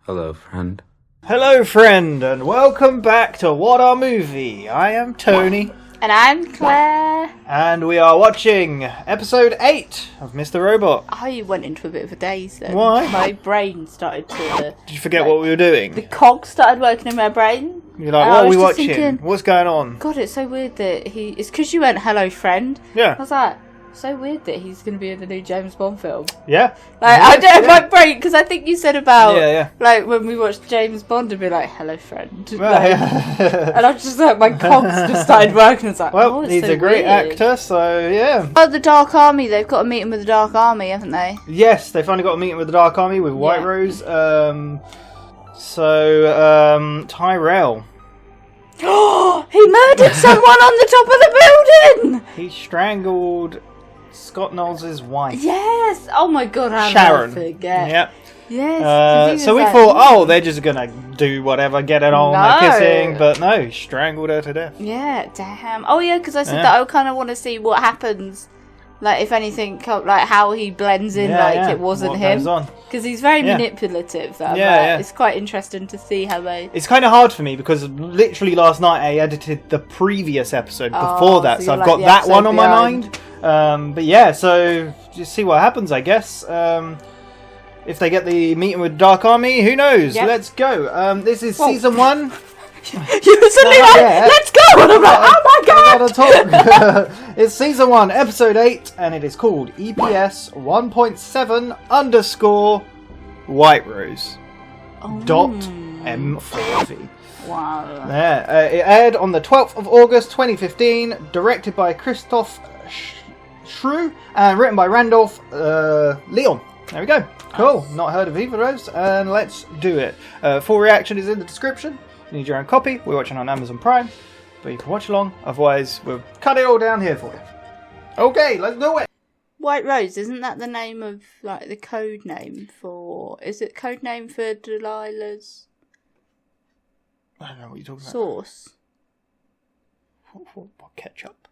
Hello, friend. Hello, friend, and welcome back to WhatAreMovie. I am Tony. And I'm Claire. And we are watching episode 8 of Mr. Robot. I went into a bit of a daze then. Why? My brain started to... Did you forget what we were doing? The cogs started working in my brain. You're like, what are we watching? What's going on? God, it's so weird that he... It's because you went, hello, friend. Yeah. I was like, so weird that he's going to be in the new James Bond film. Yeah. Like, I don't have my brain, because I think you said about, Yeah. like, when we watched James Bond, and be like, hello, friend. Right. And I was just like, my cogs just started working. It's like, Well, it's he's so a great weird. actor, so yeah. Oh, the Dark Army. They've got a meeting with the Dark Army, haven't they? Yes, they finally got a meeting with the Dark Army with White Rose. Tyrell. He murdered someone on the top of the building! He strangled Scott Knowles' wife. Yes! Oh my god, how Sharon. did I forget? Yep. Yes. So we thought, they're just gonna do whatever, get it on, they're kissing, but no, he strangled her to death. Yeah, damn. Oh yeah, because I said that I kind of want to see what happens, like if anything, like how he blends in, it wasn't what him. goes on. Because he's very manipulative. It's quite interesting to see how they... It's kind of hard for me because literally last night I edited the previous episode before that, so I've got that one on my mind. But yeah, so just see what happens, I guess. If they get the meeting with Dark Army, who knows? Yep. Let's go. This is season 1. You were suddenly like, let's go! And I'm like, oh my god! I gotta talk. It's season 1, episode 8, and it is called EPS 1.7 _ White Rose .M4V. Wow. Yeah, it aired on the 12th of August 2015, directed by Chritoph Schrewe, and written by Randolph Leon. There we go. Cool. Not heard of either of those, and let's do it. Full reaction is in the description. You need your own copy. We're watching on Amazon Prime, but you can watch along. Otherwise, we'll cut it all down here for you. Okay, let's do it. White Rose, isn't that the name of, like, the code name for... Is it code name for Delilah's... I don't know what you're talking about. Sauce? What ketchup?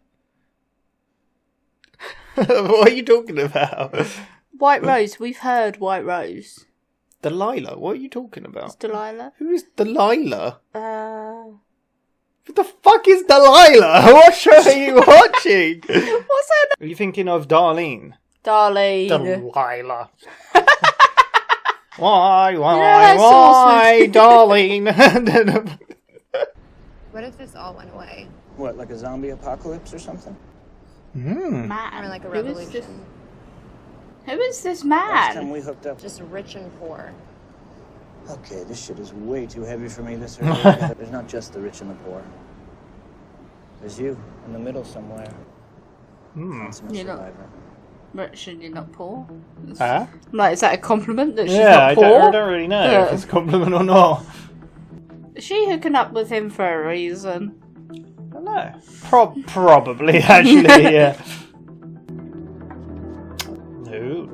What are you talking about? White Rose, we've heard White Rose. Delilah? What are you talking about? It's Delilah? Who is Delilah? What the fuck is Delilah? What show are you watching? What's her name? Are you thinking of Darlene? Darlene. Delilah. Why, Yeah, Darlene? What if this all went away? What, like a zombie apocalypse or something? Man. Or like a Who is this? revolution? Who is this Last time man? we hooked up. Just rich and poor. Okay, this shit is way too heavy for me this early. There's not just the rich and the poor. There's you, in the middle somewhere. Consummate You're not- survivor. Rich and you're not poor? Huh? Like, is that a compliment that she's Yeah, not poor? I don't really know if it's a compliment or not. Is she hooking up with him for a reason? I don't know. Probably, actually, yeah. No.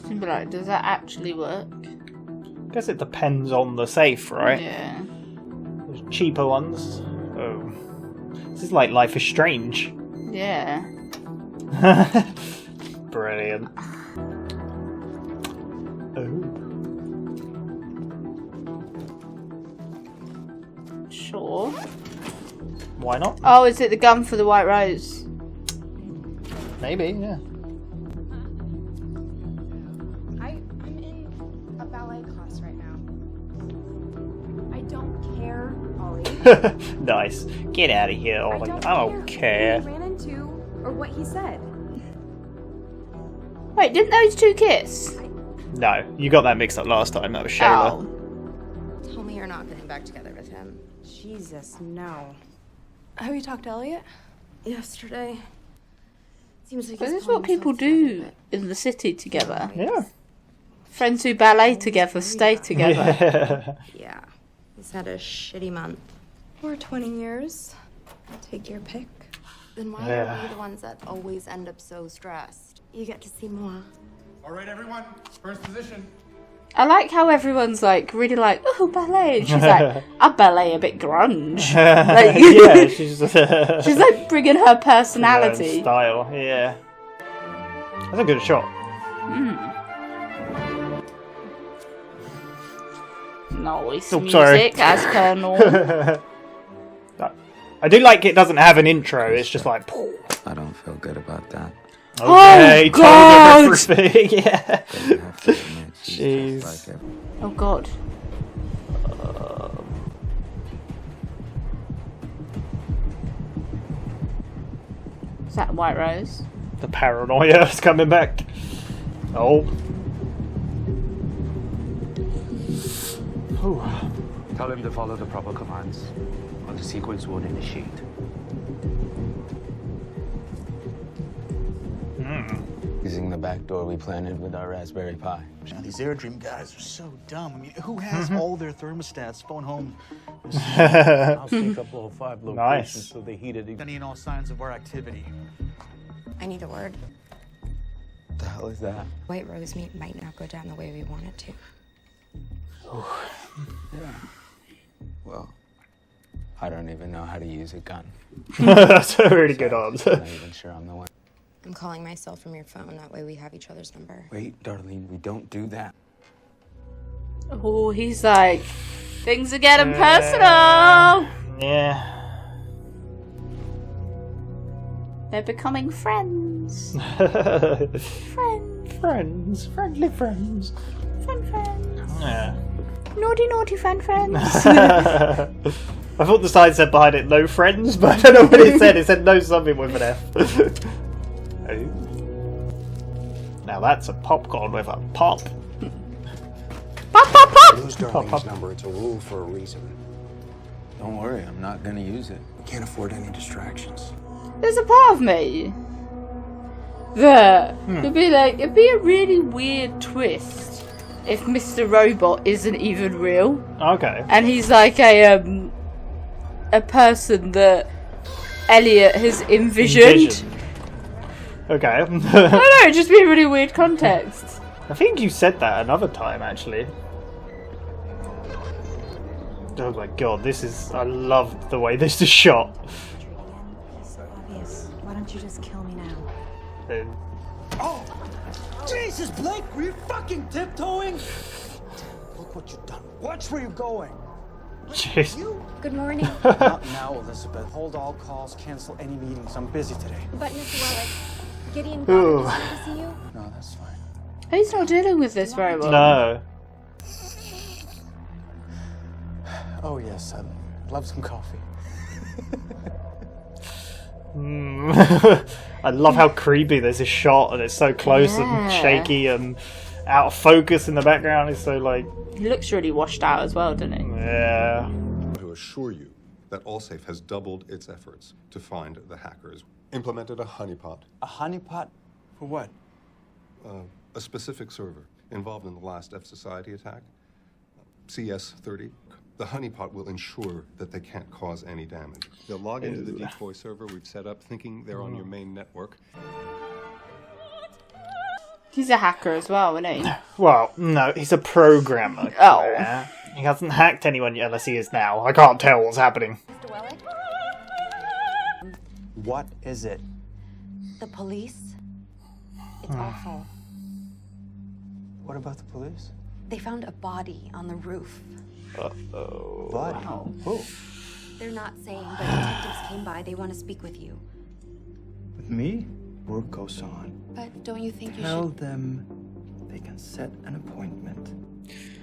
She'd be like, does that actually work? Guess it depends on the safe, right? Yeah. There's cheaper ones. Oh. This is like Life is Strange. Yeah. Brilliant. Oh. Sure. Why not? Oh, is it the gun for the White Rose? Maybe, yeah. I'm in a ballet class right now. I don't care, Ollie. Nice. Get out of here, Ollie. I don't care. Who he ran into or what he said. Wait, didn't those two kiss? No, you got that mixed up last time. That was Shayla. Oh. Tell me you're not getting back together with him. Jesus, no. Have you talked to Elliot? Yesterday. Seems like But he's this is what pulling people himself together, do but- in the city together. Yeah. Friends who ballet together stay together. Yeah. Yeah. He's had a shitty month. Or 20 years. Take your pick. Then why Yeah. are we the ones that always end up so stressed? You get to see more. All right, everyone, first position. I like how everyone's like really like, oh, ballet. And she's like, I ballet a bit grunge. Like, Yeah, she's she's like bringing her personality. style. Yeah, that's a good shot. Nice Oh, sorry. music, as per normal. I do like it doesn't have an intro, it's just like... I don't feel good about that. Okay, God! told everything, yeah. But I have to admit, she's Jeez. just like every- Oh god. Is that White Rose? The paranoia is coming back. Oh. Ooh. Tell him to follow the proper commands, or the sequence won't initiate. Using the back door we planted with our Raspberry Pi. Now, these Airdream guys are so dumb. I mean, who has all their thermostats phone home? I'll sync up all 5 locations Nice. so they heat it. Any and all signs of our activity. I need a word. What the hell is that? White Rose meat might not go down the way we want it to. Well, I don't even know how to use a gun. That's a really good answer. I'm not even sure I'm the one. I'm calling myself from your phone. That way we have each other's number. Wait, Darlene, we don't do that. Oh, he's like, things are getting personal. Yeah. They're becoming friends. Friends. Friendly friends. Friends. Yeah. Naughty friends. I thought the sign said behind it, no friends, but I don't know what it said. It said no something with an F. Now that's a popcorn with a pop. Pop. Use Darlene's number. It's a rule for a reason. Don't worry, I'm not gonna use it. We can't afford any distractions. There's a part of me that it'd be a really weird twist if Mr. Robot isn't even real Okay. and he's like a person that Elliot has envisioned. Okay. I don't know, it'd just be a really weird context. I think you said that another time, actually. Oh my god, this is... I love the way this is shot. It's so obvious. Why don't you just kill me now? Oh! Jesus, Blake, were you fucking tiptoeing? Look what you've done. Watch where you're going. Jeez. Good morning. Not now, Elizabeth. Hold all calls, cancel any meetings. I'm busy today. But Mr. Wellick, Gideon Ooh. Goddard is here to see you. No, that's fine. He's not dealing with this very well. No. Oh, yes, I'd love some coffee. I love how creepy this is shot, and it's so close and Yeah. shaky and out of focus in the background. It's so like... He looks really washed out as well, doesn't he? Yeah. To assure you that Allsafe has doubled its efforts to find the hackers. Implemented a honeypot, A honeypot? For what? a specific server involved in the last F Society attack, CS-30. The honeypot will ensure that they can't cause any damage. They'll log into the decoy server we've set up, thinking they're on your main network. He's a hacker as well, isn't he? Well, no, he's a programmer. Oh. Claire. He hasn't hacked anyone yet, unless he is now. I can't tell what's happening. Mr. Wellick? What is it? The police? It's awful. What about the police? They found a body on the roof. Uh-oh. Body? Who? They're not saying, but detectives came by. They want to speak with you. With me? Work goes on. But don't you think you Tell should... them they can set an appointment.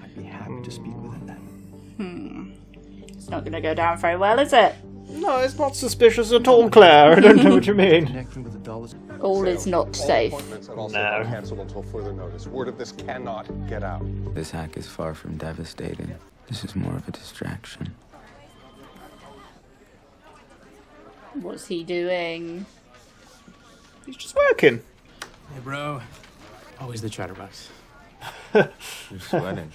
I'd be happy to speak with them then. It's not going to go down very well, is it? No, it's not suspicious at all, Claire. I don't know what you mean. Connecting with the dollars. All is not safe. Appointments at Allsafe No. are canceled until further notice. Word of this cannot get out. This hack is far from devastating. This is more of a distraction. What's he doing? He's just working. Hey, bro. Always the chatterbox. You're sweating.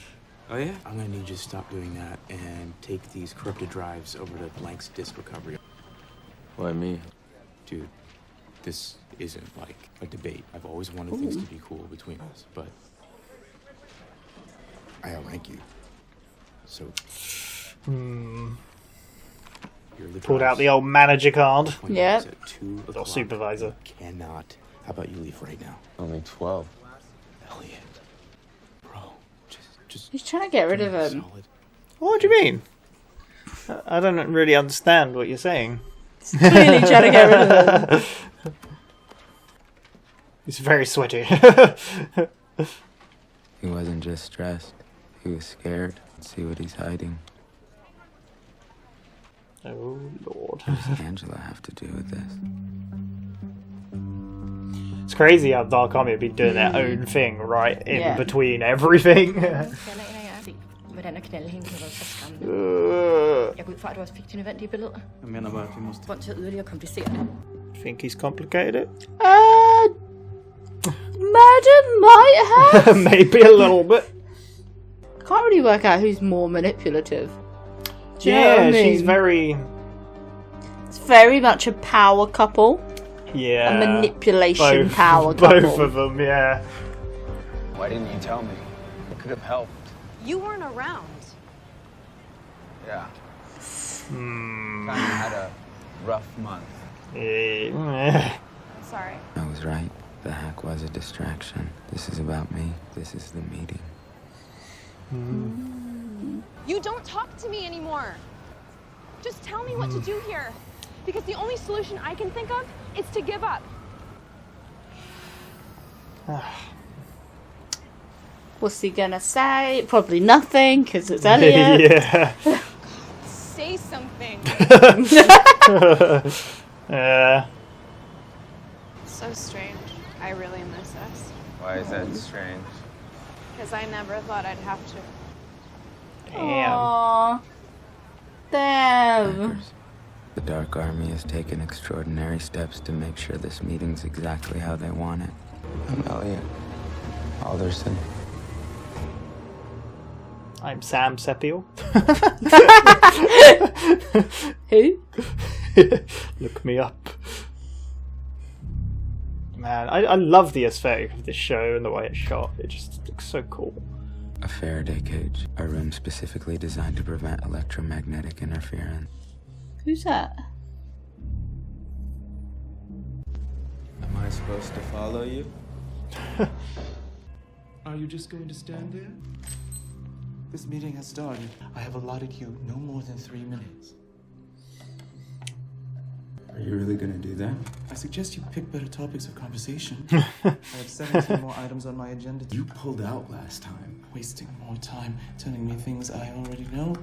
Oh, yeah? I'm gonna need you to stop doing that and take these corrupted drives over to Blank's disk recovery. Why me? Dude, this isn't like a debate. I've always wanted things to be cool between us, but I outrank you. So, you're the Pulled out drives. the old manager card. Point Yeah. is at 2 Or o'clock. supervisor. Cannot. How about you leave right now? Only 12. He's trying to get rid of him. What do you mean? I don't really understand what you're saying. He's clearly trying to get rid of him. He's very sweaty. He wasn't just stressed. He was scared. See what he's hiding. Oh, Lord. What does Angela have to do with this? It's crazy how Dark Army have been doing their own thing, right? In between everything. Med den knalde hende kan være så skræmmende. Jeg går ud fra, at du også fik din event i billedet. Jeg mener bare, at vi måste... Grund til at yderligere komplicere det. Think he's complicated? Murder might have. Maybe a little bit. I can't really work out who's more manipulative. Do you know what I mean? She's very... It's very much a power couple. Yeah. A manipulation power couple. Both of them, yeah. Why didn't you tell me? It could have helped. You weren't around. Yeah. Kind of had a rough month. Sorry. I was right. The hack was a distraction. This is about me. This is the meeting. You don't talk to me anymore. Just tell me what to do here. Because the only solution I can think of is to give up. What's he gonna say? Probably nothing, because it's Elliot. Yeah. Say something. So strange. I really miss us. Why is that strange? Because I never thought I'd have to. Aww. Damn. Hackers. The Dark Army has taken extraordinary steps to make sure this meeting's exactly how they want it. I'm Elliot Alderson. I'm Sam Seppiel. Who? Look me up. Man, I love the aesthetic of this show and the way it's shot. It just looks so cool. A Faraday cage. A room specifically designed to prevent electromagnetic interference. Who's that? Am I supposed to follow you? Are you just going to stand there? This meeting has started. I have allotted you no more than 3 minutes. Are you really gonna do that? I suggest you pick better topics of conversation. I have 17 more items on my agenda. You pulled out last time. Wasting more time telling me things I already know.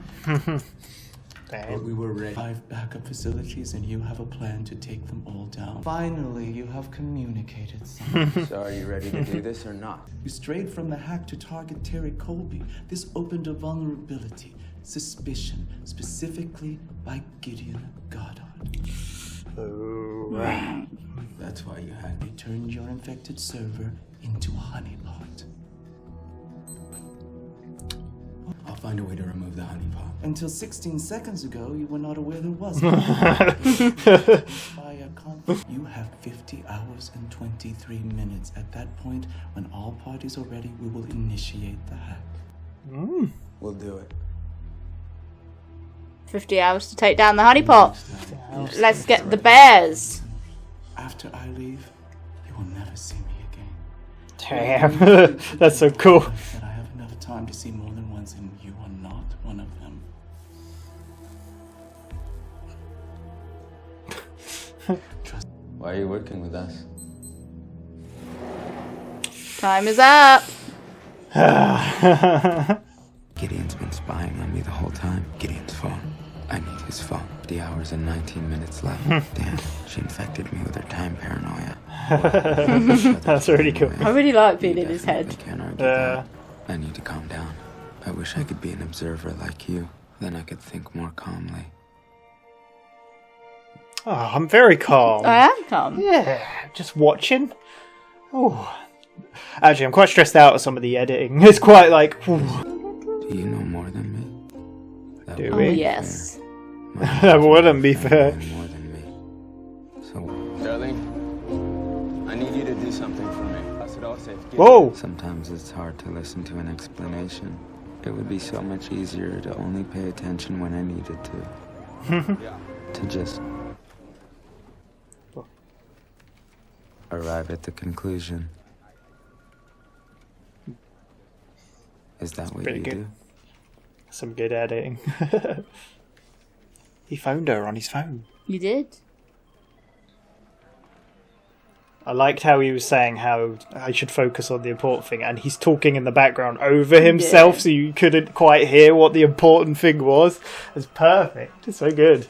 But we were ready. 5 backup facilities and you have a plan to take them all down. Finally, you have communicated something. So are you ready to do this or not? You strayed from the hack to target Terry Colby. This opened a vulnerability, suspicion, specifically by Gideon Goddard. Oh. That's why you had me turn your infected server into a honeypot. I'll find a way to remove the honeypot. Until 16 seconds ago, you were not aware there was. You have 50 hours and 23 minutes. At that point, when all parties are ready, we will initiate the hack. We'll do it. 50 hours to take down the honeypot. Let's get the bears. After I leave, you will never see me again. Damn. That's so cool. And I have enough time to see more than once, and you are not one of them. Why are you working with us? Time is up. Gideon's been spying on me the whole time. Gideon's phone. I need his phone. 50 hours and 19 minutes left. Damn, she infected me with her time paranoia. That's really cool. I really like being in his head. Can't argue that. I need to calm down. I wish I could be an observer like you. Then I could think more calmly. Oh, I'm very calm. I am calm. Yeah, just watching. Oh, actually, I'm quite stressed out at some of the editing. It's quite like. Ooh. Do you know more than me? Do Oh, we? yes. That wouldn't be fair. More than me. So, darling, I need you to do something for me. Whoa! Sometimes it's hard to listen to an explanation. It would be so much easier to only pay attention when I needed to. To just arrive at the conclusion. Is Is that what Pretty you good. do? Some good editing. He phoned her on his phone. You did. I liked how he was saying how I should focus on the important thing, and he's talking in the background over himself, so you couldn't quite hear what the important thing was. It's perfect. It's so good.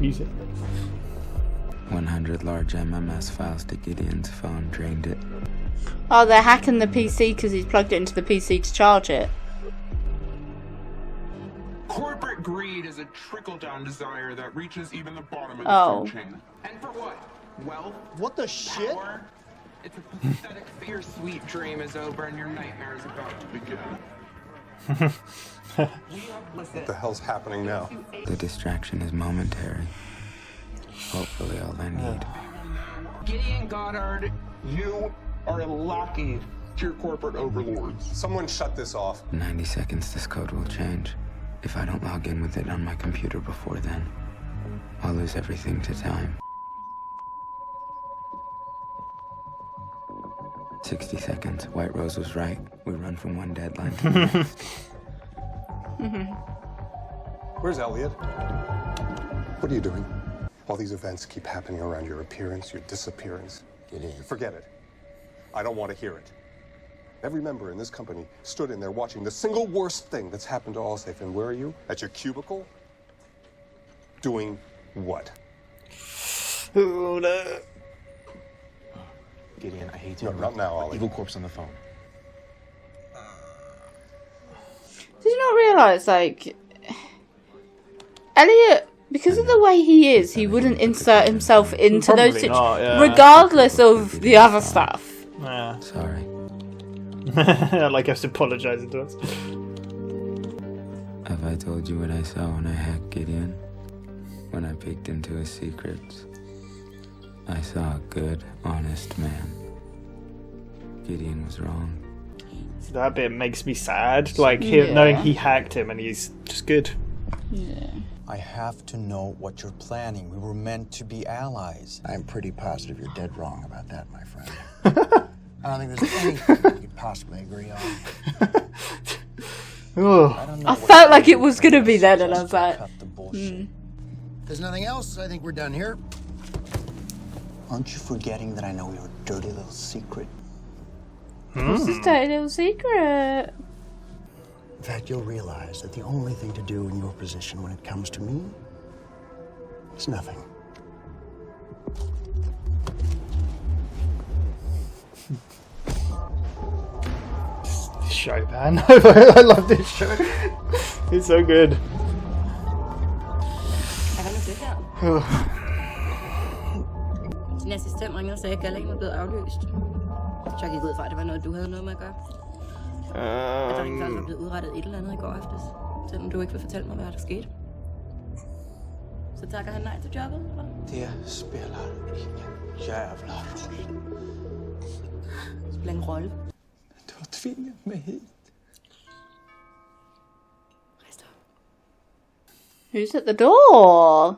Music. 100 large MMS files to Gideon's phone, drained it. Oh, they're hacking the PC because he's plugged it into the PC to charge it. Corporate greed is a trickle-down desire that reaches even the bottom of the food chain. And for what? Wealth? What the shit? Power? It's a pathetic that your sweet dream is over and your nightmare is about to begin. What the hell's happening now? The distraction is momentary. Hopefully all I need. Gideon Goddard, you are a lackey to your corporate overlords. Someone shut this off. 90 seconds, this code will change. If I don't log in with it on my computer before then, I'll lose everything to time. 60 seconds. White Rose was right. We run from one deadline to the next. Where's Elliot? What are you doing? All these events keep happening around your appearance, your disappearance. Forget it. I don't want to hear it. Every member in this company stood in there watching the single worst thing that's happened to Allsafe. And where are you? At your cubicle? Doing what? Oh, no. Gideon, I hate to No, not now, Ollie. Evil Corpse on the phone. Did you not realise, like, Elliot, because of the way he is, he wouldn't insert himself into Probably those not, yeah. regardless of the other stuff. Yeah. Sorry. Like I was apologising to us. Have I told you what I saw when I hacked Gideon? When I peeked into his secrets? I saw a good, honest man. Gideon was wrong. That bit makes me sad. Like, knowing he hacked him and he's just good. Yeah. I have to know what you're planning. We were meant to be allies. I'm pretty positive you're dead wrong about that, my friend. I don't think there's anything we could possibly agree on. I felt like it was going to be then, and I was like, There's nothing else. I think we're done here. Aren't you forgetting that I know your dirty little secret? What's this dirty little secret? In fact, you'll realize that the only thing to do in your position when it comes to me is nothing. Show, man. I love this show. It's so good. Sin assistent ringede og sagde, at galaen var blevet aflyst. Så jeg gik ud fra, at det var noget, du havde noget med at gøre. At der rent faktisk var blevet udrettet et eller andet i går aftes. Selvom du ikke vil fortælle mig, hvad der skete. Så takker han nej til jobbet, eller? Det spiller ingen jävla roll. Det spiller ingen rolle. Du har tvinget mig hit. Who's at the door?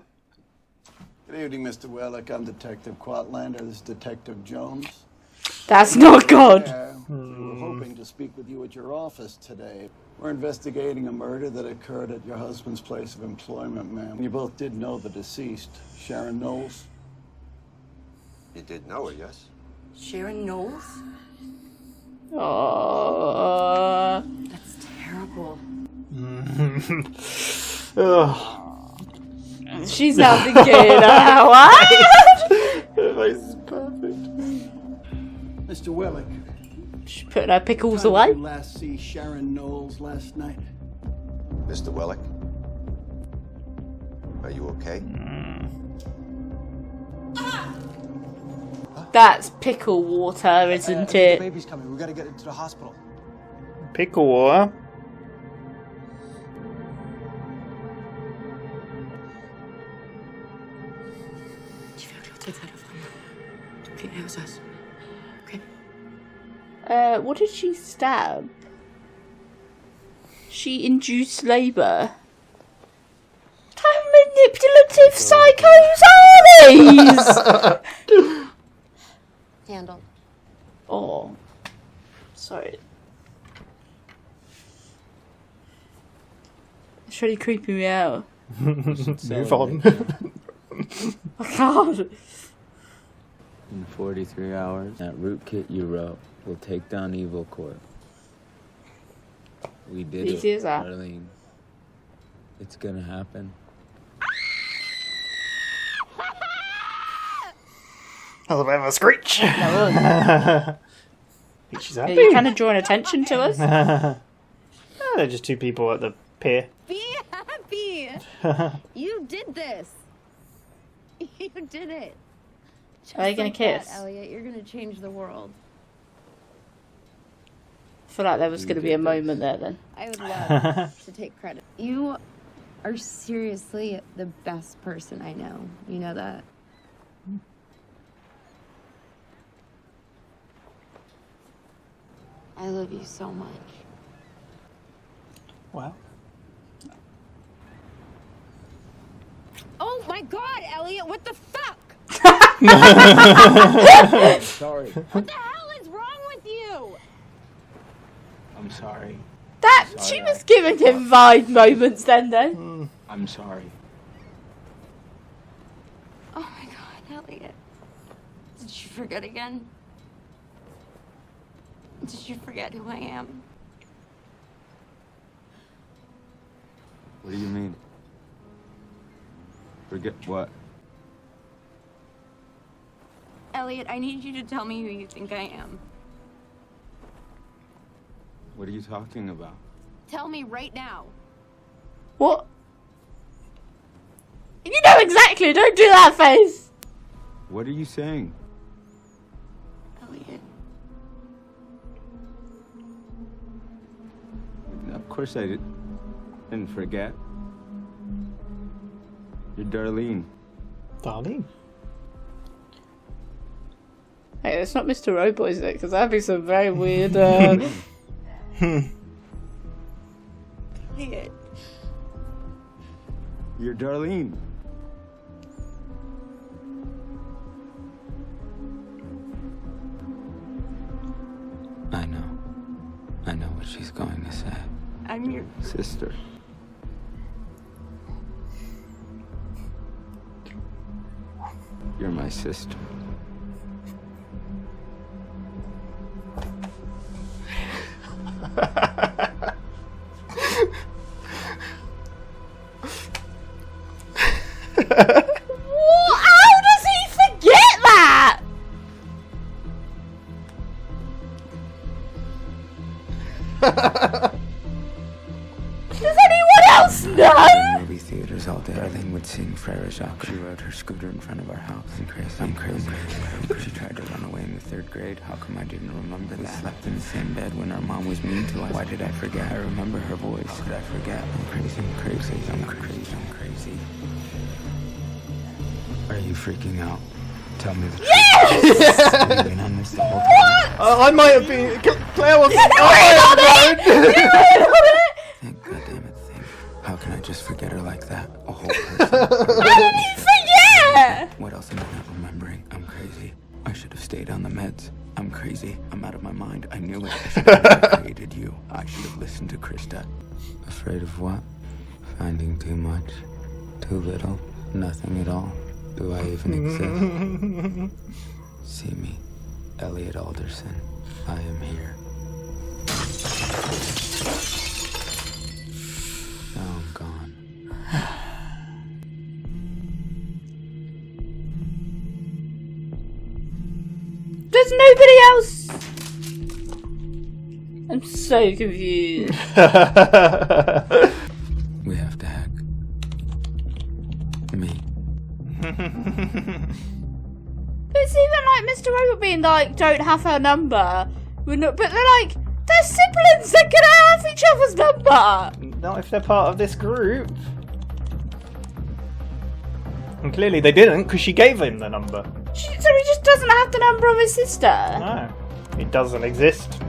Good evening, Mr. Wellick. I'm Detective Quatlander. This is Detective Jones. That's not good. We were hoping to speak with you at your office today. We're investigating a murder that occurred at your husband's place of employment, ma'am. You both did know the deceased, Sharon Knowles. You did know her, yes? Sharon Knowles? Oh. That's terrible. She's now thinking, what? This is perfect. Mr. Wellick. She's putting her pickles away. Did you last see Sharon Knowles last night? Mr. Wellick? Are you okay? That's pickle water, isn't The it? baby's coming. We gotta get it to the hospital. Pickle water. What did she stab? She induced labour. How manipulative psychos are these? Handle. Oh. Sorry. It's really creeping me out. Move on. I can't. In 43 hours, that rootkit you wrote will take down Evil Corp. We did Easy it, as that. Darlene. It's gonna happen. That was a bit of a screech. She's happy. Are you kind of drawing attention to us? They're just two people at the pier. Be happy! You did this! You did it! Just Are they gonna like that, kiss? Elliot, you're gonna change the world. I feel like there was going to be a moment there then. I would love to take credit. You are seriously the best person I know. You know that? I love you so much. Wow. Oh my god, Elliot, what the fuck? Sorry. What the hell is wrong with you? I'm sorry. That Sorry, she was giving him vibe moments then though. I'm sorry. Oh my god, Elliot. Did you forget again? Did you forget who I am? What do you mean? Forget what? Elliot, I need you to tell me who you think I am. What are you talking about? Tell me right now. What? You know exactly, don't do that face. What are you saying? Elliot. Of course I didn't forget. You're Darlene. Darlene? Hey, it's not Mr. Robot, is it? Because that'd be some very weird. Elliot. You're Darlene. I know what she's going to say. I'm your Sister. You're my sister. How does he forget that? Does anyone else know? Movie theaters all day. Darlene would sing Frere Jacques. She rode her scooter in front of our house. I'm crazy. She tried to run away in the 3rd grade. How come I didn't remember that? We slept in the same bed when our mom was mean to us. Why did I forget? I remember her voice. How could I forget? I'm crazy. Are you freaking out? Tell me the truth. Yes! Have you been on this the whole time? I might have been. Claire was. Think, goddammit, think. How can I just forget her like that? A whole person. How did you forget? What else am I not remembering? I'm crazy. I should have stayed on the meds. I'm crazy. I'm out of my mind. I knew it. I should have never created you. I should have listened to Krista. Afraid of what? Finding too much? Too little? Nothing at all? Do I even exist? See me, Elliot Alderson. I am here. Now I'm gone. There's nobody else. I'm so confused. We have to hack. Me. It's even like Mr. Robot being like, don't have her number. We're not, but they're like, they're siblings. They're gonna have each other's number. Not if they're part of this group. And clearly they didn't, because she gave him the number. So he just doesn't have the number of his sister. No, it doesn't exist.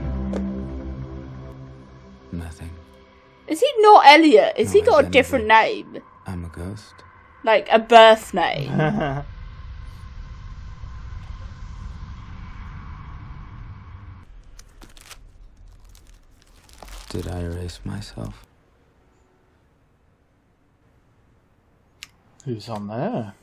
Nothing. Is he not Elliot? Is he No, got a he's different name? I'm a ghost. Like a birth name? Did I erase myself? Who's on there?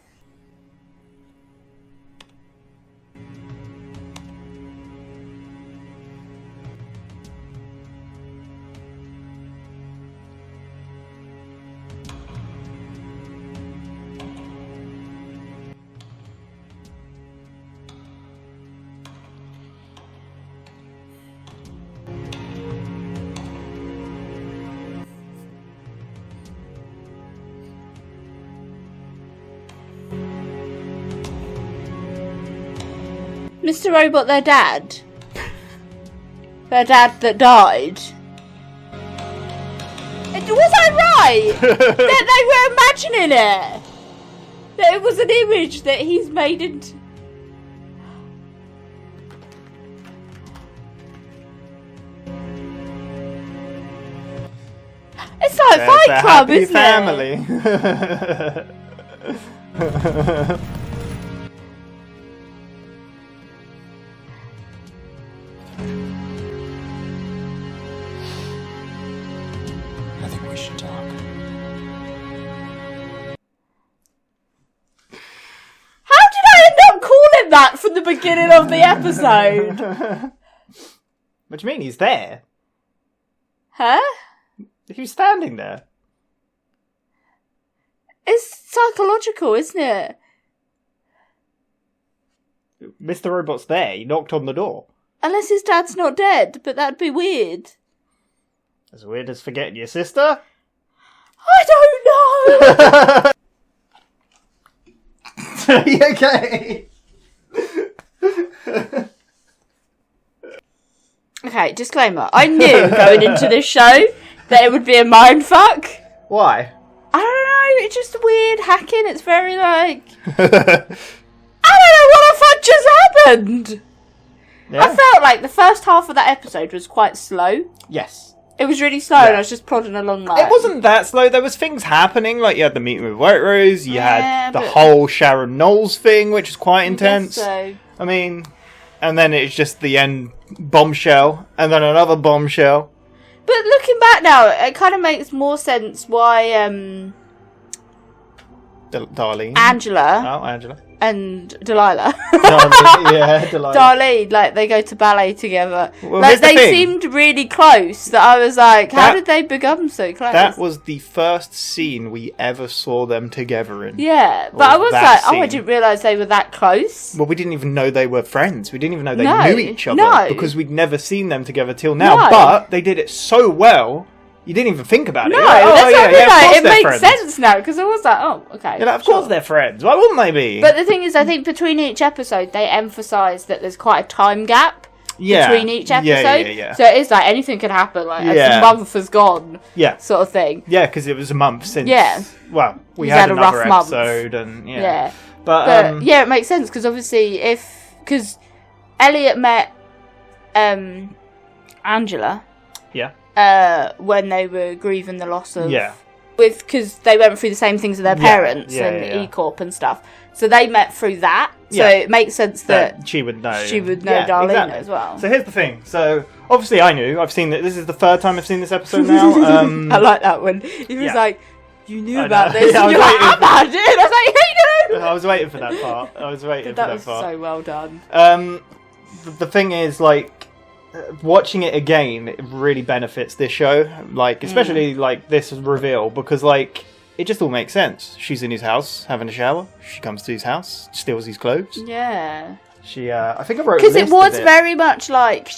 Mr. Robot, their dad? Their dad that died? Was I right? That they were imagining it? That it was an image that he's made into... It's like There's Fight a Club, happy isn't family. it? I think we should talk. How did I end up calling that from the beginning of the episode? What do you mean? He's there. Huh? Who's standing there? It's psychological, isn't it? Mr. Robot's there. He knocked on the door. Unless his dad's not dead, but that'd be weird. As weird as forgetting your sister? I don't know! Are you okay? Okay, disclaimer. I knew going into this show that it would be a mindfuck. Why? I don't know, it's just weird hacking. It's very like... I don't know what the fuck just happened! Yeah? I felt like the first half of that episode was quite slow. Yes. It was really slow and I was just plodding along like... It wasn't that slow. There was things happening. Like you had the meeting with White Rose. You had the but- whole Sharon Knowles thing, which is quite intense. So. I mean... And then it's just the end bombshell. And then another bombshell. But looking back now, it kind of makes more sense why Darlene. Angela Oh, Angela. and Delilah. Darlene, yeah, Delilah. Darlene, like, they go to ballet together. Well, like, here's the they thing. seemed really close, that I was like, how That- did they become so close? That was the first scene we ever saw them together in. Yeah, but I was that like, oh, I scene. didn't realise they were that close. Well, we didn't even know they were friends. We didn't even know they No, knew each other. no. Because we'd never seen them together till now. No. But they did it so well, you didn't even think about it. No, You're like, that's oh, what yeah, I mean, yeah, of like, course it they're makes friends. sense now, because I was like, oh, okay. You're like, of course they're friends. Why wouldn't they be? But the thing is, I think between each episode, they emphasise that there's quite a time gap Yeah. between each Yeah, episode. yeah. So it is like anything can happen, like as Yeah. the month has gone, Yeah. sort of thing. Yeah, because it was a month since. Yeah. Well, we He's had had a another rough month. episode, and yeah. Yeah. But yeah, it makes sense because obviously because Elliot met Angela yeah. when they were grieving the loss of Yeah. because they went through the same things with their Yeah, parents yeah, and yeah. E-Corp and stuff. So they met through that. So Yeah. it makes sense that she would know. she would know Yeah, Darlene exactly. as well. So here's the thing. So obviously I knew. I've seen that. This is the third time I've seen this episode now. I like that one. He was yeah. like, "You knew I about know. this," Yeah, I and was you're like, waiting. "I'm not, dude." I was like, "Hey, you know." I was waiting for that part. I was waiting That for was that part. so well done. The thing is, like, watching it again, it really benefits this show. Like, especially like this reveal because like it just all makes sense. She's in his house having a shower. She comes to his house, steals his clothes. Yeah. She, I think I wrote a Because it list was of very much like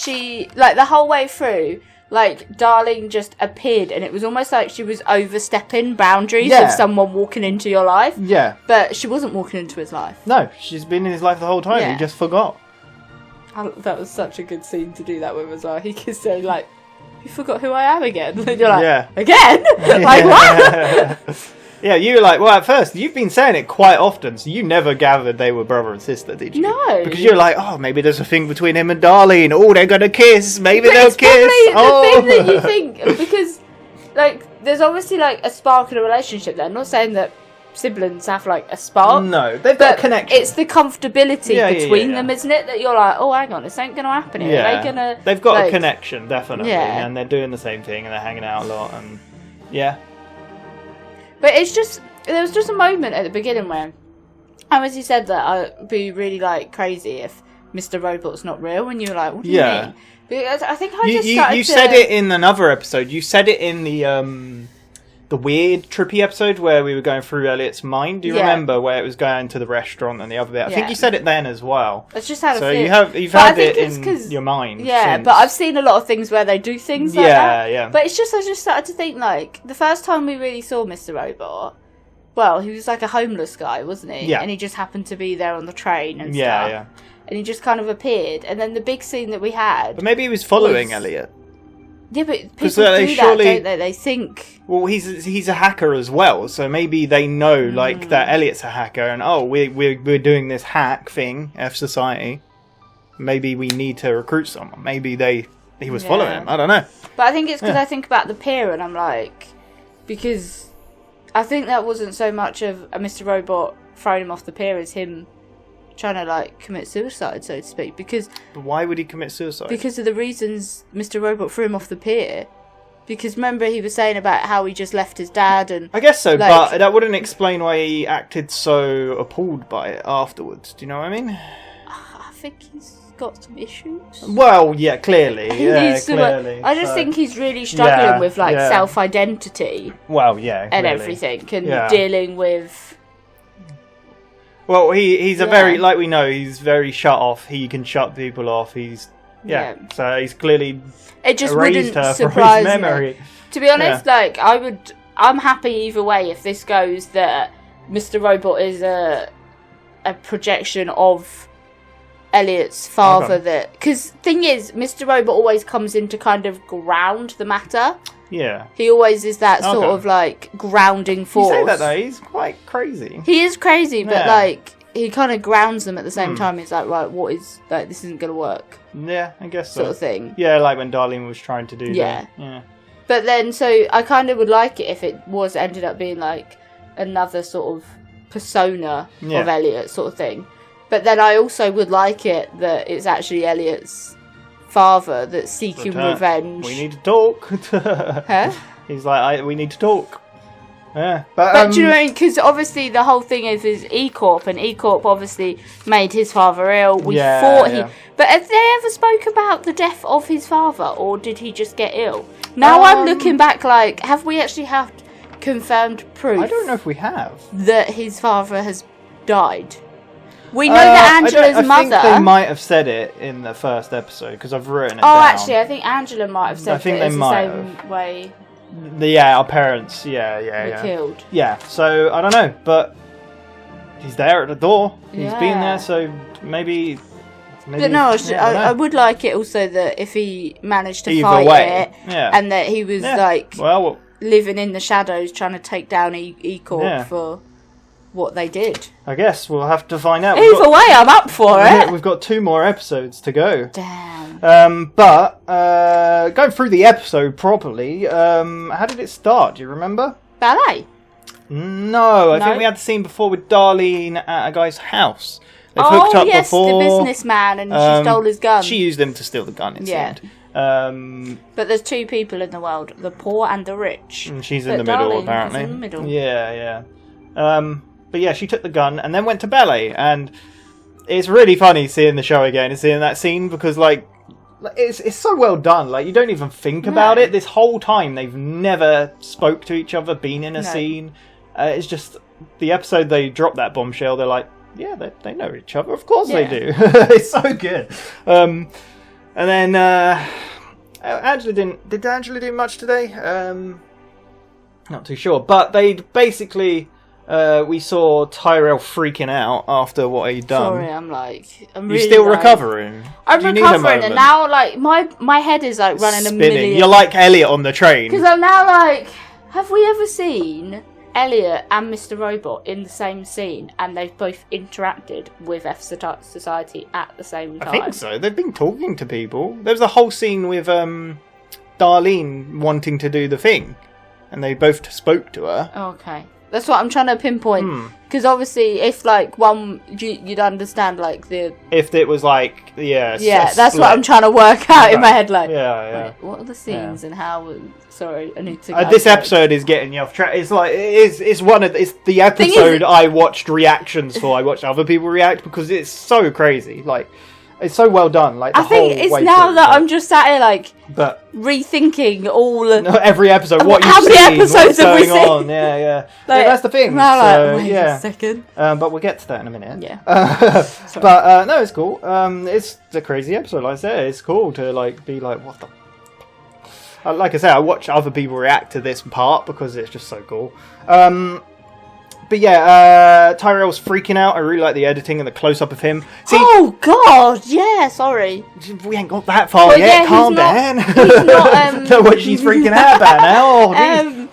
like the whole way through, like Darlene just appeared and it was almost like she was overstepping boundaries Yeah. of someone walking into your life. Yeah. But she wasn't walking into his life. No, she's been in his life the whole time. Yeah. He just forgot. That was such a good scene to do that with as well. He could say like, "You forgot who I am again." And you're like, Yeah. "Again?" Like what? Yeah, you were like, well, at first, you've been saying it quite often, so you never gathered they were brother and sister, did you? No. Because you're like, oh, maybe there's a thing between him and Darlene. Oh, they're going to kiss. Maybe But they'll it's kiss. probably the thing that you think, because, like, there's obviously, like, a spark in a relationship there. I'm not saying that siblings have like a spark. No, they've got a connection. It's the comfortability between them, isn't it? That you're like, oh, hang on, this ain't going to happen here. Yeah. Are they gonna, they've got like, a connection, definitely. Yeah. And they're doing the same thing and they're hanging out a lot. And yeah. But it's just, there was just a moment at the beginning where, as you said that I'd be really like crazy if Mr. Robot's not real, and you were like, what do you mean? Because I think I just started you said it in another episode. You said it in the weird trippy episode where we were going through Elliot's mind. Do you remember where it was going to the restaurant and the other bit? I think you said it then as well. It's just had a so feeling. you've had it in your mind. Yeah, since. but I've seen a lot of things where they do things like that. Yeah. But it's just I just started to think like the first time we really saw Mr. Robot. Well, he was like a homeless guy, wasn't he? Yeah. And he just happened to be there on the train and stuff. Yeah. And he just kind of appeared. And then the big scene that we had... But maybe he was following Elliot. Yeah, but people do that, don't they? They think... Well, he's a hacker as well, so maybe they know like that Elliot's a hacker, and we're doing this hack thing, F Society. Maybe we need to recruit someone. Maybe he was following him. I don't know. But I think it's because I think about the pier, and I'm like, because I think that wasn't so much of a Mr. Robot throwing him off the pier as him trying to like commit suicide, so to speak. Because but why would he commit suicide? Because of the reasons Mr. Robot threw him off the pier. Because remember he was saying about how he just left his dad and... I guess so, like, but that wouldn't explain why he acted so appalled by it afterwards. Do you know what I mean? I think he's got some issues. Well, yeah, clearly. Clearly. I just think he's really struggling with like self-identity. Well, yeah, and clearly. everything, and dealing with... Well, he's a very, like we know, he's very shut off. He can shut people off. So he's clearly it just erased wouldn't her surprise from his memory. me. To be honest, like I'm happy either way if this goes that Mr. Robot is a projection of Elliot's father. That because thing is, Mr. Robot always comes in to kind of ground the matter. Yeah, he always is that sort of like grounding force. You say that though, he's quite crazy. He is crazy, but like he kind of grounds them at the same time. He's like, right, what is like? This isn't going to work. Yeah, I guess so. Sort of thing. Yeah, like when Darlene was trying to do that. Yeah. But then, so I kind of would like it if it was ended up being like another sort of persona of Elliot sort of thing. But then I also would like it that it's actually Elliot's father that's seeking revenge. We need to talk. Huh? He's like, we need to talk. Yeah, but do you know what I mean? Because obviously the whole thing is E-Corp, and E-Corp obviously made his father ill. We thought he... But have they ever spoke about the death of his father, or did he just get ill? Now I'm looking back like, have we actually had confirmed proof? I don't know if we have. That his father has died. We know that Angela's mother... I think they might have said it in the first episode, because I've written it down. Oh, actually, I think Angela might have said it the same way... our parents, were killed. Yeah, so I don't know, but he's there at the door. He's been there, so maybe. But no, I would like it also that if he managed to fight it, and that he was like living in the shadows, trying to take down E-Corp for what they did. I guess we'll have to find out. Either way, I'm up for it. We've got 2 more episodes to go. Damn. But going through the episode properly, how did it start? Do you remember? Ballet? No, I think we had the scene before with Darlene at a guy's house. They've hooked up before. The businessman, and she stole his gun. She used him to steal the gun, it seemed. But there's 2 people in the world, the poor and the rich. And she's in the middle, apparently. In the middle. Yeah. But yeah, she took the gun and then went to ballet, and it's really funny seeing the show again and seeing that scene because like it's so well done. Like you don't even think about it. This whole time they've never spoke to each other, been in a scene. It's just the episode they dropped that bombshell. They're like, yeah, they know each other. Of course they do. It's so good. And then Angela didn't. Did Angela do much today? Not too sure. But they basically. We saw Tyrell freaking out after what he'd done. Sorry, I'm really... You're still recovering? I'm recovering, and now, like, my head is, like, running spinning. a million... You're like Elliot on the train. Because I'm now, like, have we ever seen Elliot and Mr. Robot in the same scene, and they've both interacted with F Society at the same time? I think so. They've been talking to people. There was a whole scene with Darlene wanting to do the thing, and they both spoke to her. Okay. That's what I'm trying to pinpoint. Because obviously, if like one, you'd understand like the. If it was like that's what I'm trying to work out in my head. Like, yeah. What are the scenes and how? Sorry, I need to. This episode is getting you off track. It's like it's the episode I watched reactions for. I watched other people react because it's so crazy. Like. It's so well done. Like I think it's now that I'm just sat here like rethinking all every episode. What how many episodes have we going on? seen? Yeah, that's the thing. Now, so, wait a second. But we'll get to that in a minute. Yeah. But no, it's cool. It's a crazy episode. Like I said, it's cool to like be like, what the. Like I said, I watch other people react to this part because it's just so cool. But yeah, Tyrell's freaking out. I really like the editing and the close-up of him. See, oh, God, yeah, sorry. We ain't got that far yet. Calm down. He's not, know what she's freaking out about now.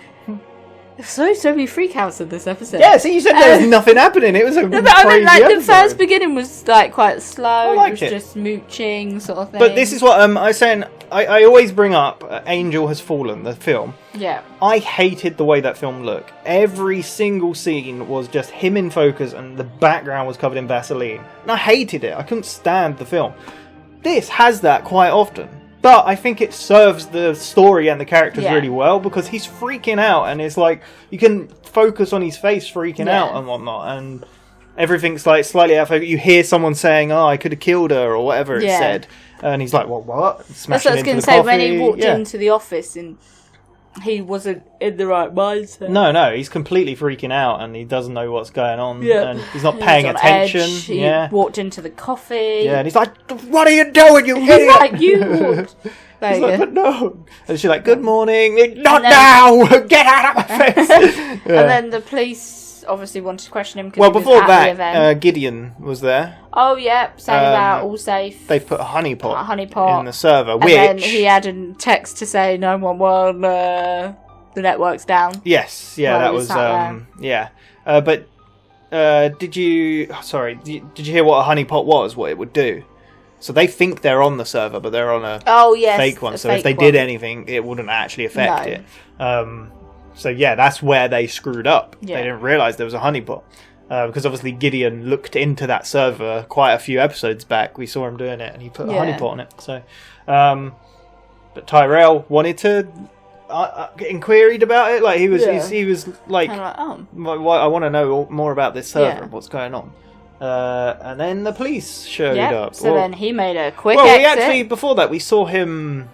So many freakouts in this episode. Yeah, see, you said there was nothing happening. It was a crazy episode. The first beginning was like quite slow. I it was just mooching sort of thing. But this is what I was saying. I always bring up Angel Has Fallen, the film. Yeah. I hated the way that film looked. Every single scene was just him in focus and the background was covered in Vaseline. And I hated it. I couldn't stand the film. This has that quite often. But I think it serves the story and the characters really well because he's freaking out and it's like you can focus on his face freaking out and whatnot and everything's like slightly out of focus. You hear someone saying, "Oh, I could have killed her" or whatever it said. And he's like, "Well, what?" That's what I was going to say when he walked into the office and he wasn't in the right mindset. No, he's completely freaking out and he doesn't know what's going on and he's not He paying was on attention. edge. He walked into the coffee. Yeah, and he's like, "What are you doing, you idiot?" Like, you walked. He's like, "But no." And she's like, "Good morning." "Not now! Get out of my face!" And then the police obviously wanted to question him because well, he was before at that, the event. Gideon was there. Oh, yeah, saying about all safe. They've put a honeypot in the server, and which... then he had a text to say 911, the network's down. Yes, that was... did you... Sorry, did you hear what a honeypot was, what it would do? So they think they're on the server, but they're on a fake one. So if they did anything, it wouldn't actually affect it. So yeah, that's where they screwed up. Yeah. They didn't realise there was a honeypot. Because obviously Gideon looked into that server quite a few episodes back. We saw him doing it and he put a honeypot on it. So, but Tyrell wanted to get queried about it. Like he was like, I want to know more about this server and what's going on. And then the police showed up. So then he made a quick exit. We actually, before that, we saw him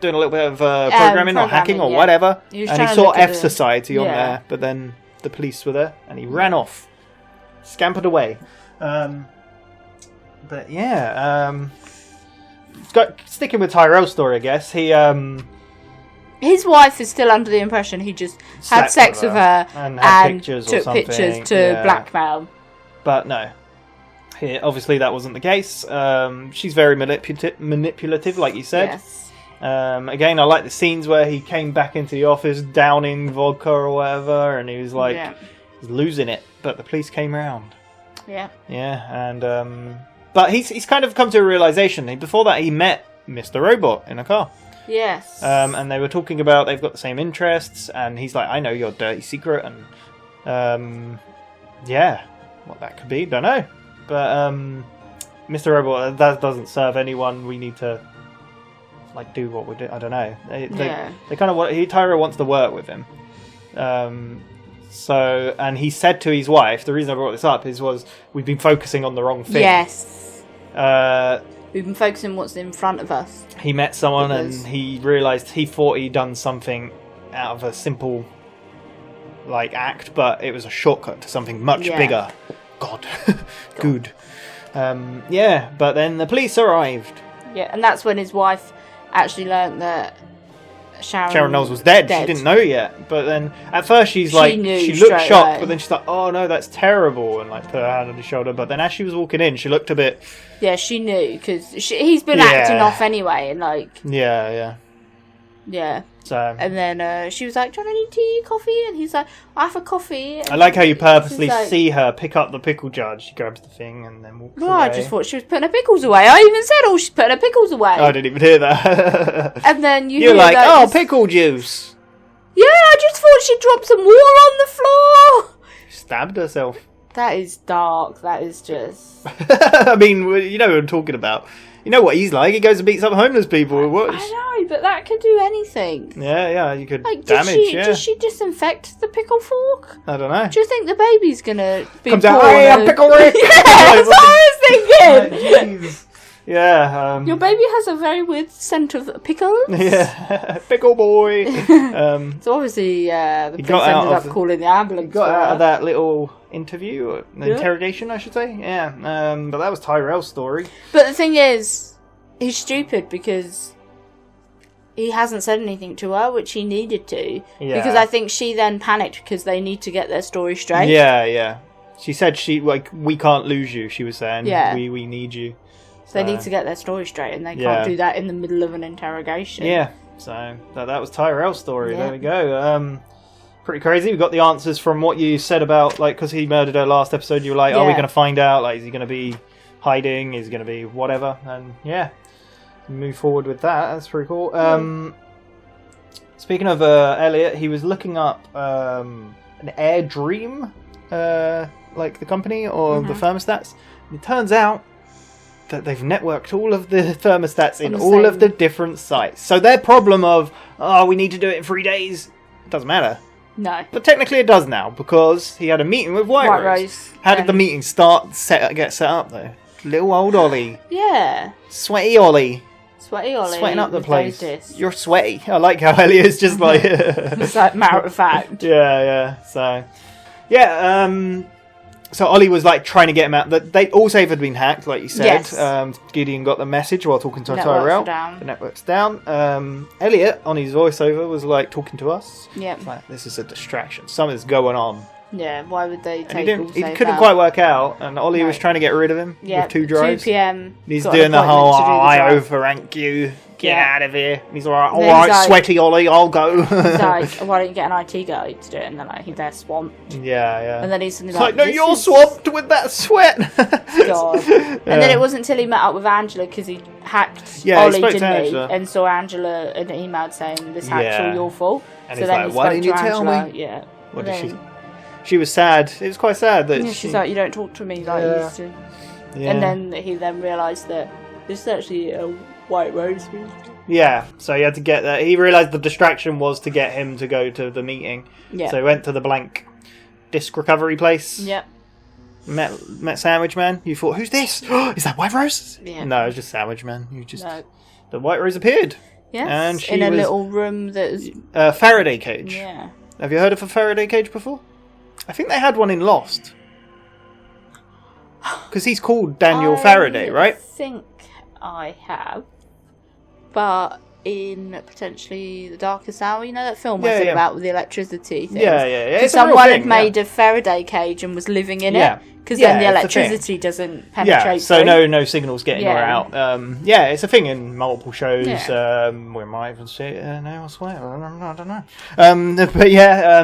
doing a little bit of programming or hacking or whatever. And he saw F Society on there, but then the police were there and he ran off. Scampered away. But yeah, sticking with Tyrell's story, I guess, his wife is still under the impression he just had sex with her and took pictures to blackmail. But no. Obviously that wasn't the case. She's very manipulative, like you said. Yes. Again, I like the scenes where he came back into the office downing vodka or whatever, and he was like he's losing it. But the police came around. Yeah. Yeah, and but he's kind of come to a realization. Before that, he met Mr. Robot in a car. Yes. And they were talking about they've got the same interests, and he's like, "I know your dirty secret," and what that could be, don't know. But Mr. Robot, that doesn't serve anyone. We need to like do what we do. I don't know. They kind of Tyrell wants to work with him. So, and he said to his wife, the reason I brought this up was we've been focusing on the wrong thing. Yes. We've been focusing on what's in front of us. He met someone and he realised he thought he'd done something out of a simple act, but it was a shortcut to something much bigger. God. Good. But then the police arrived. Yeah, and that's when his wife actually learnt that Sharon Knowles was dead. She didn't know yet. But then at first she looked shocked, but then she's like, "Oh no, that's terrible," and put her hand on his shoulder. But then as she was walking in, she looked a bit. Yeah, she knew because he's been acting off anyway, and Yeah. So. And then she was like, "Do you want any tea, coffee?" And he's like, "I have a coffee." And I like how you purposely see her pick up the pickle jar. She grabs the thing and then walks away. I just thought she was putting her pickles away. I even said, she's putting her pickles away. I didn't even hear that. And then you're like, "Oh, pickle juice." Yeah, I just thought she dropped some water on the floor. Stabbed herself. That is dark. That is just... I mean, you know what I'm talking about. You know what he's like. He goes and beats up homeless people. I know, but that could do anything. Yeah, you could Like, damage, did she disinfect the pickle fork? I don't know. Do you think the baby's gonna be Comes out, born hey, I'm and- Pickle Rick! Yeah, that's what I was thinking! Yeah. Your baby has a very weird scent of pickles. Yeah, Pickle Boy. So obviously, the He police got out ended of up calling the ambulance. Got for out her. of that little interview, or Yeah. interrogation, I should say. Yeah. But that was Tyrell's story. But the thing is, he's stupid because he hasn't said anything to her, which he needed to. Yeah. Because I think she then panicked because they need to get their story straight. Yeah. She said we can't lose you. She was saying, Yeah. we need you. So they need to get their story straight, and they Yeah. can't do that in the middle of an interrogation. Yeah. So that was Tyrell's story. Yeah. There we go. Pretty crazy. We got the answers from what you said about, like, because he murdered her last episode. You were like, are we Yeah. going to find out? Like, is he going to be hiding? Is he going to be whatever? And yeah, move forward with that. That's pretty cool. Speaking of Elliot, he was looking up an Air Dream, like the company or the thermostats. And it turns out that they've networked all of the thermostats in all of the different sites. So their problem of, we need to do it in 3 days, doesn't matter. No. But technically it does now, because he had a meeting with White Rose. How did the meeting get set up, though? Little old Ollie. Yeah. Sweaty Ollie. Sweaty Ollie. Sweating up the with place. those discs. You're sweaty. I like how Elliot's just like... It's like matter of fact. Yeah. So, yeah, so Ollie was like trying to get him out. They all save had been hacked, like you said. Yes. Gideon got the message while talking to Networks Tyrell. are down. The network's down. Elliot on his voiceover was like talking to us. Yep. It's like, this is a distraction. Something's going on. Yeah, why would they And take he couldn't quite work out, and Ollie was trying to get rid of him Yeah, with 2 drives. 2 p.m. He's got an doing the whole, appointment to do the I drive. overrank you. Get Yeah. out of here. And he's alright, And then alright, he's like- sweaty Ollie, I'll go. He's like, why don't you get an IT guy to do it? And then like, they're swamped. Yeah. And then he's It's like, no, this you're is- swamped with that sweat. God. And then it wasn't until he met up with Angela because he hacked Yeah, he Ollie, spoke to didn't he? Angela. And saw Angela and emailed saying, this hack's Yeah. all your fault. And so he's then like, he why spoke didn't to you tell Angela. me? Yeah. What And did then- she was sad. It was quite sad that Yeah, she's like, you don't talk to me like you used to. Yeah. And then he then realised that this is actually a White Rose movie. Yeah, so he had to get that. He realised the distraction was to get him to go to the meeting. Yeah. So he went to the blank disc recovery place. Yep. Met Sandwich Man. You thought, who's this? Is that White Rose? Yeah. No, it's just Sandwich Man. No. The White Rose appeared. Yes, And she in a was little room that's... Faraday cage. Yeah. Have you heard of a Faraday cage before? I think they had one in Lost. Because he's called Daniel Faraday, right? I think I have. But in potentially The Darkest Hour, you know that film I think about with the electricity thing? Yeah. Because someone had made a Faraday cage and was living in it. Because then the it's a thing. electricity doesn't penetrate Yeah, so through. no signals getting her out. It's a thing in multiple shows. Yeah. We might even see it now elsewhere. I don't know. But yeah,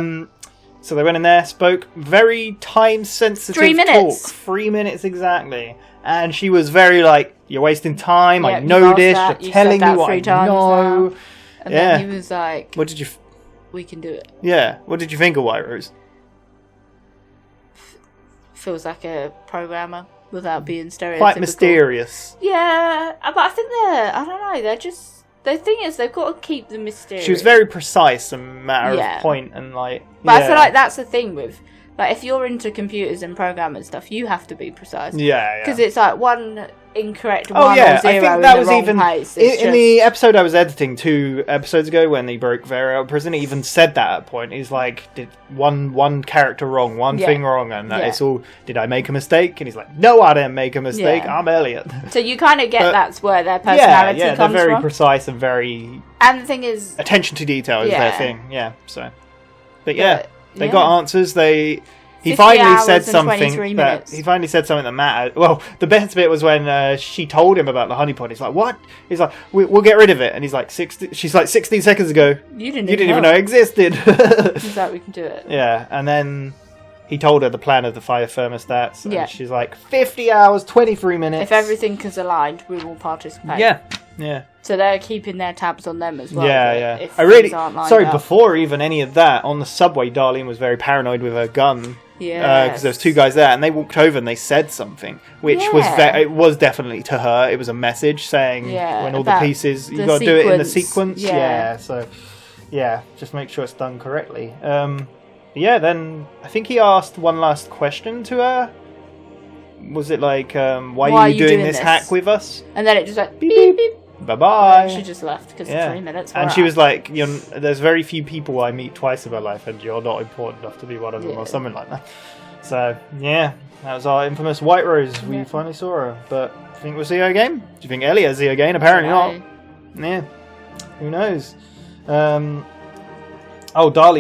so they went in there, spoke very time-sensitive 3 minutes. talk. 3 minutes exactly. And she was very like, you're wasting time, Yeah, I you've know asked this, that, you're you telling said me that what 3 I times know. now. And then he was like, What did you... we can do it. Yeah, what did you think of White Rose? Feels like a programmer without being stereotypical. Quite mysterious. Yeah, but I think I don't know, they're just... The thing is, they've got to keep the mystery. She was very precise and matter Yeah. of point and like... But I feel like that's the thing with... Like, if you're into computers and programming stuff, you have to be precise. Yeah. Because it's like one incorrect Oh one yeah, or zero I think in that the was wrong even place. in the episode I was editing 2 episodes ago when he broke Vera out of prison. He even said that at a point. He's like, did one character wrong, one thing wrong, and it's all. Did I make a mistake? And he's like, no, I didn't make a mistake. Yeah. I'm Elliot. So you kind of get But- that's where their personality they're comes very from. precise and very And the thing is, attention to detail is their Yeah. thing. Yeah, so. But yeah, they yeah. got answers. He 50 finally hours said and 23 something minutes. that he finally said something that mattered. Well, the best bit was when she told him about the honeypot. He's like, "What?" He's like, "We'll get rid of it." And he's like, She's like, 16 seconds ago, you didn't even know it existed." He's like, we can do it. Yeah, and then he told her the plan of the 5 thermostats. And Yeah. she's like, 50 hours, 23 minutes. If everything is aligned, we will participate. Yeah, Yeah. So they're keeping their tabs on them as well. Yeah. If I really things aren't lined sorry. up. Before even any of that, on the subway, Darlene was very paranoid with her gun. Yeah. Because there's two guys there, and they walked over and they said something, which it was definitely to her. It was a message saying when all the pieces you got to do it in the sequence. Yeah. So just make sure it's done correctly. Then I think he asked one last question to her. Was it like, why are you doing this hack with us? And then it just went beep beep. Beep. Bye-bye. She just left because 3 minutes. And she was like, there's very few people I meet twice in my life, and you're not important enough to be one of them, or something like that. So, that was our infamous White Rose. We finally saw her. But I think we'll see her again. Do you think Elliot's see her again? Apparently not. Yeah. Who knows? Darlene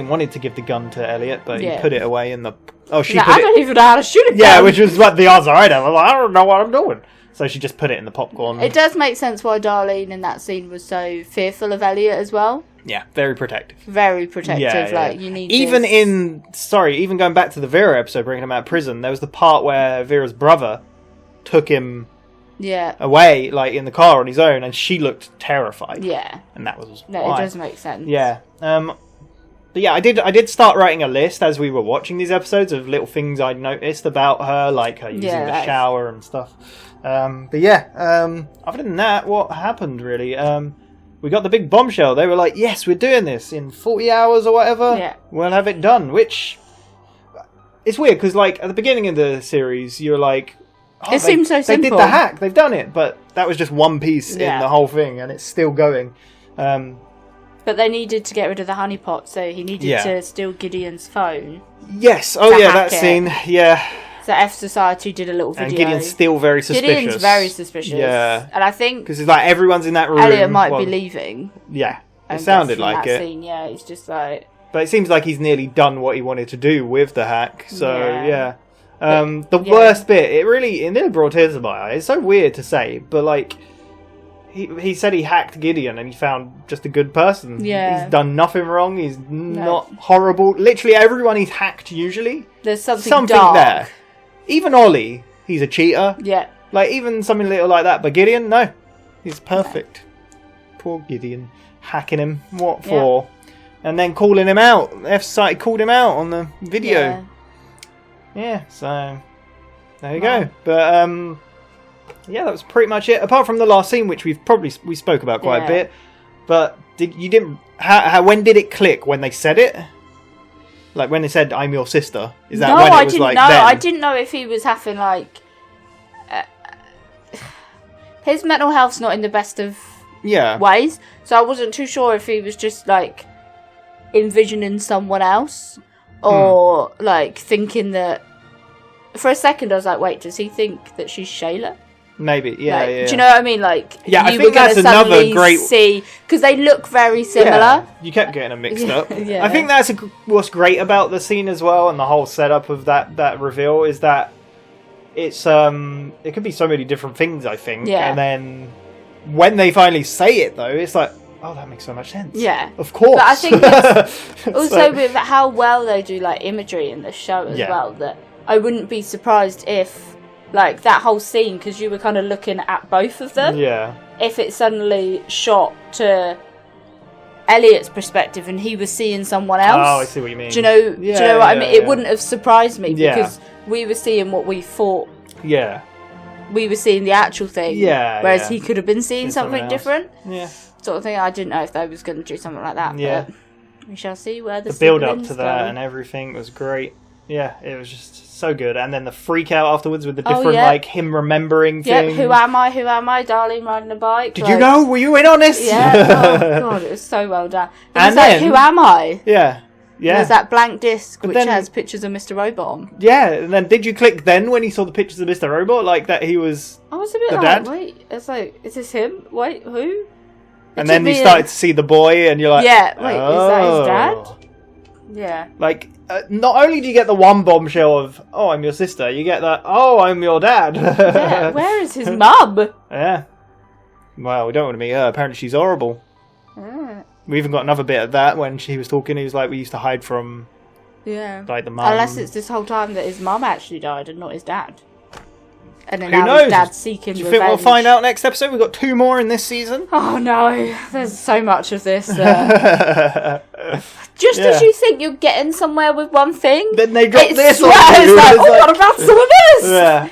wanted to give the gun to Elliot, but he put it away in the... I don't even know how to shoot it. Yeah, which was like the answer I'd have. I'm like, I don't know what I'm doing. So she just put it in the popcorn. It does make sense why Darlene in that scene was so fearful of Elliot as well. Yeah, very protective. Very protective. Like, you need even this. Even going back to the Vera episode, bringing him out of prison, there was the part where Vera's brother took him away, like in the car on his own, and she looked terrified. Yeah. And that was No, why. it does make sense. Yeah. But yeah, I did start writing a list as we were watching these episodes of little things I'd noticed about her, like her using the shower and stuff. Other than that, what happened really? We got the big bombshell. They were like, yes, we're doing this in 40 hours or whatever. Yeah. We'll have it done, which... It's weird, because like at the beginning of the series, you're like... it seems so simple. They did the hack, they've done it, but that was just one piece in the whole thing, and it's still going. But they needed to get rid of the honeypot, so he needed to steal Gideon's phone. Yes, that scene, So F Society did a little video. And Gideon's still very suspicious. Gideon's very suspicious. Yeah. And I think... because it's like everyone's in that room. Elliot might be leaving. Yeah, it sounded like it. Scene, he's just like... But it seems like he's nearly done what he wanted to do with the hack, so the worst bit, it nearly brought tears to my eyes. It's so weird to say, but like... He said he hacked Gideon and he found just a good person. Yeah. He's done nothing wrong. He's not horrible. Literally everyone he's hacked usually. There's something dark there. Even Ollie, he's a cheater. Yeah. Like even something little like that. But Gideon, no. He's perfect. Poor Gideon. Hacking him. What for? And then calling him out. F-Society called him out on the video. Yeah, so there you go. But that was pretty much it. Apart from the last scene, which we spoke about quite a bit. But when did it click? When they said it? Like when they said, "I'm your sister." Is that when it was I didn't like know. then? I didn't know if he was having like his mental health's not in the best of ways. So I wasn't too sure if he was just like envisioning someone else or like thinking that. For a second, I was like, "Wait, does he think that she's Shayla?" Maybe, yeah. Do you know what I mean? Like, I think that's another great... see, because they look very similar. Yeah, you kept getting them mixed up. I think that's what's great about the scene as well, and the whole setup of that reveal is that it's it could be so many different things. I think, and then when they finally say it, though, it's like, oh, that makes so much sense. Yeah, of course. But I think it's also with how well they do like imagery in the show as well. That I wouldn't be surprised if. Like that whole scene, because you were kind of looking at both of them. Yeah. If it suddenly shot to Elliot's perspective and he was seeing someone else. Oh, I see what you mean. Do you know? Do you know what I mean? It wouldn't have surprised me because we were seeing what we thought. Yeah. We were seeing the actual thing. Yeah. Whereas he could have been seeing something different. Yeah. Sort of thing. I didn't know if they was going to do something like that. Yeah. But we shall see where the build up to that and everything was great. Yeah, it was just so good. And then the freak out afterwards with the different, like, him remembering things. Who am I? Who am I? Darlene riding a bike. Did you know? Were you in on this? Yeah. Oh, God, it was so well done. And then, who am I? Yeah. Yeah. There's that blank disc which has pictures of Mr. Robot on. Yeah, and then did you click then when he saw the pictures of Mr. Robot? Like, that he was I was a bit like, dad? Wait, it's like, is this him? Wait, who? And then you started to see the boy, and you're like, yeah, wait, is that his dad? Yeah. Like, not only do you get the one bombshell of, oh, I'm your sister, you get that, oh, I'm your dad. Yeah, where is his mum? Yeah. Well, we don't want to meet her. Apparently she's horrible. We even got another bit of that when she was talking. He was like, we used to hide from, like, the mum. Unless it's this whole time that his mum actually died and not his dad. And then Who now knows? his dad's seeking Do you revenge. think we'll find out next episode? We've got 2 more in this season. Oh no, there's so much of this. Just as you think you're getting somewhere with one thing, then they drop this on it's you. like, It's oh, like- what about some of this? Yeah,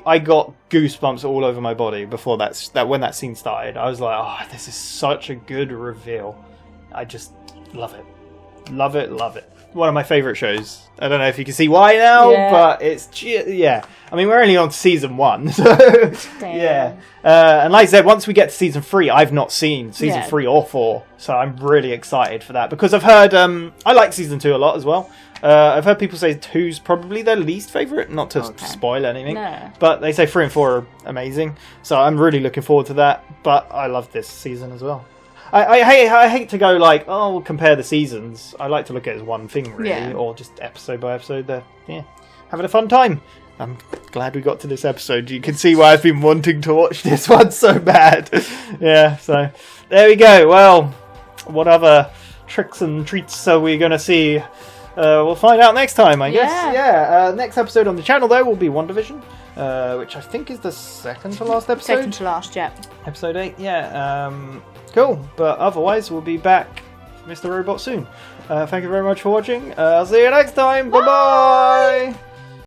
I got goosebumps all over my body before when that scene started. I was like, oh, this is such a good reveal. I just love it. Love it, love it. One of my favourite shows. I don't know if you can see why now, but it's... Yeah. I mean, we're only on season 1, so... Yeah. And like I said, once we get to season 3, I've not seen season 3 or 4, so I'm really excited for that. Because I've heard... I like season 2 a lot as well. I've heard people say 2's probably their least favourite, not to spoil anything. No. But they say 3 and 4 are amazing, so I'm really looking forward to that. But I love this season as well. I hate to go like, oh, we'll compare the seasons. I like to look at it as one thing, really, or just episode by episode. Having a fun time. I'm glad we got to this episode. You can see why I've been wanting to watch this one so bad. Yeah, so there we go. Well, what other tricks and treats are we going to see? We'll find out next time, I guess. Yeah. Next episode on the channel, though, will be WandaVision, which I think is the second to last episode. Second to last, yeah. Episode 8, yeah. Cool, but otherwise we'll be back for Mr. Robot soon. Thank you very much for watching. I'll see you next time. Bye-bye!